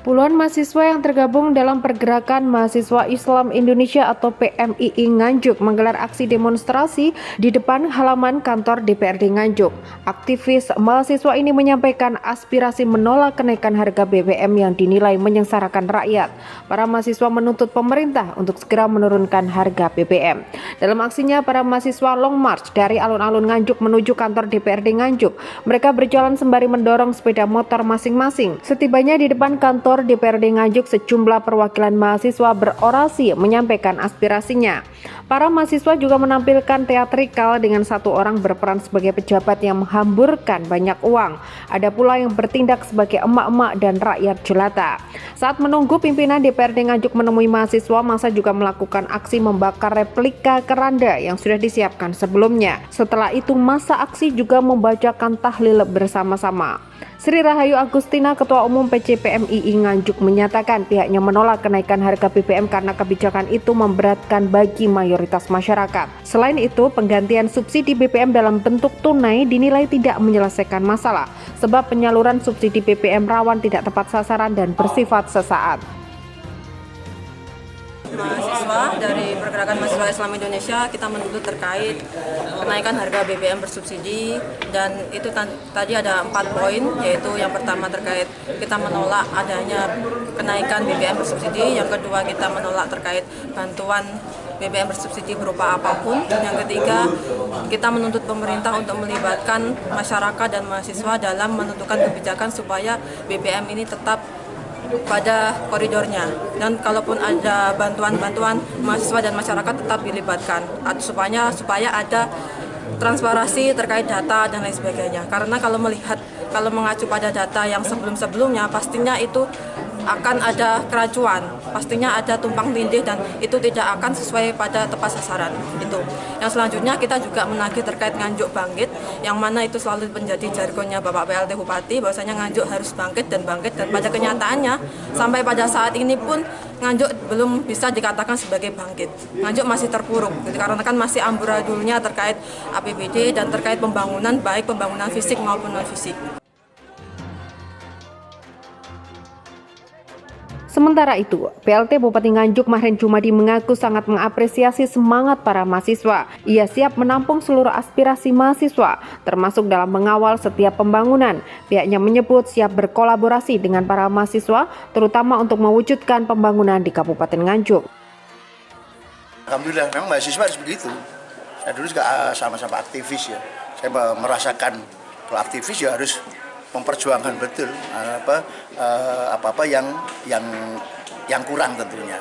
Puluhan mahasiswa yang tergabung dalam Pergerakan Mahasiswa Islam Indonesia atau PMII Nganjuk menggelar aksi demonstrasi di depan halaman kantor DPRD Nganjuk. Aktivis mahasiswa ini menyampaikan aspirasi menolak kenaikan harga BBM yang dinilai menyengsarakan rakyat. Para mahasiswa menuntut pemerintah untuk segera menurunkan harga BBM. Dalam aksinya, para mahasiswa long march dari alun-alun Nganjuk menuju kantor DPRD Nganjuk. Mereka berjalan sembari mendorong sepeda motor masing-masing. Setibanya di depan kantor DPRD Nganjuk, sejumlah perwakilan mahasiswa berorasi menyampaikan aspirasinya. Para mahasiswa juga menampilkan teatrikal dengan satu orang berperan sebagai pejabat yang menghamburkan banyak uang. Ada pula yang bertindak sebagai emak-emak dan rakyat jelata. Saat menunggu pimpinan DPRD Nganjuk menemui mahasiswa, massa juga melakukan aksi membakar replika keranda yang sudah disiapkan sebelumnya. Setelah itu, massa aksi juga membacakan tahlil bersama-sama. Sri Rahayu Agustina, Ketua Umum PCPMII Nganjuk, menyatakan pihaknya menolak kenaikan harga BBM karena kebijakan itu memberatkan bagi mayoritas masyarakat. Selain itu, penggantian subsidi BBM dalam bentuk tunai dinilai tidak menyelesaikan masalah, sebab penyaluran subsidi BBM rawan tidak tepat sasaran dan bersifat sesaat. Mahasiswa dari Pergerakan Mahasiswa Islam Indonesia, kita menuntut terkait kenaikan harga BBM bersubsidi, dan itu tadi ada 4 poin, yaitu yang pertama terkait kita menolak adanya kenaikan BBM bersubsidi, yang kedua kita menolak terkait bantuan BBM bersubsidi berupa apapun, yang ketiga kita menuntut pemerintah untuk melibatkan masyarakat dan mahasiswa dalam menentukan kebijakan supaya BBM ini tetap pada koridornya, dan kalaupun ada bantuan-bantuan, mahasiswa dan masyarakat tetap dilibatkan supaya ada transparansi terkait data dan lain sebagainya. Karena kalau mengacu pada data yang sebelum-sebelumnya, pastinya itu akan ada keracuan, pastinya ada tumpang tindih, dan itu tidak akan sesuai pada tepat sasaran. Itu. Yang selanjutnya kita juga menagih terkait Nganjuk bangkit, yang mana itu selalu menjadi jargonnya Bapak PLT Bupati, bahwasanya Nganjuk harus bangkit, dan pada kenyataannya sampai pada saat ini pun Nganjuk belum bisa dikatakan sebagai bangkit. Nganjuk masih terpuruk, karena kan masih amburadulnya terkait APBD dan terkait pembangunan, baik pembangunan fisik maupun non fisik. Sementara itu, PLT Bupati Nganjuk Mahren Jumadi mengaku sangat mengapresiasi semangat para mahasiswa. Ia siap menampung seluruh aspirasi mahasiswa, termasuk dalam mengawal setiap pembangunan. Pihaknya menyebut siap berkolaborasi dengan para mahasiswa, terutama untuk mewujudkan pembangunan di Kabupaten Nganjuk. Alhamdulillah, memang mahasiswa harus begitu. Saya dulu juga sama-sama aktivis ya. Saya merasakan kalau aktivis ya harus memperjuangkan betul apa-apa yang kurang tentunya.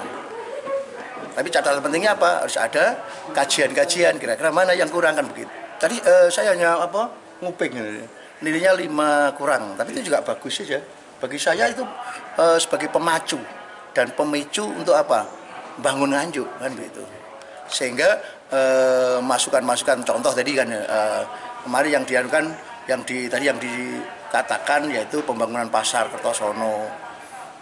Tapi catatan pentingnya apa? Harus ada kajian-kajian kira-kira mana yang kurang, kan begitu. Tadi saya hanya nguping nilainya 5 kurang, tapi itu juga bagus saja. Bagi saya itu sebagai pemacu dan pemicu untuk apa? Bangun Nganjuk, kan begitu. Sehingga masukan-masukan contoh tadi kan kemarin yang dianukan yang dikatakan yaitu pembangunan pasar Kertosono.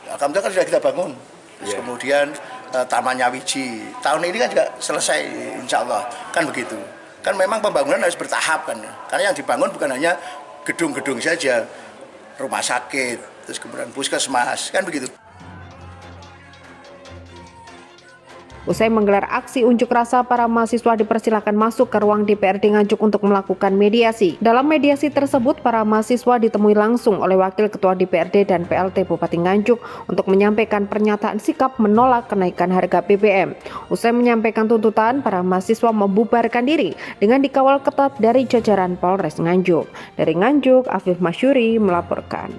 Alhamdulillah kan sudah kita bangun. Terus kemudian Tamannya Wiji. Tahun ini kan juga selesai insya Allah. Kan begitu. Kan memang pembangunan harus bertahap kan. Karena yang dibangun bukan hanya gedung-gedung saja. Rumah sakit, terus kemudian puskesmas, kan begitu. Usai menggelar aksi unjuk rasa, para mahasiswa dipersilakan masuk ke ruang DPRD Nganjuk untuk melakukan mediasi. Dalam mediasi tersebut, para mahasiswa ditemui langsung oleh Wakil Ketua DPRD dan PLT Bupati Nganjuk untuk menyampaikan pernyataan sikap menolak kenaikan harga BBM. Usai menyampaikan tuntutan, para mahasiswa membubarkan diri dengan dikawal ketat dari jajaran Polres Nganjuk. Dari Nganjuk, Afif Masyuri melaporkan.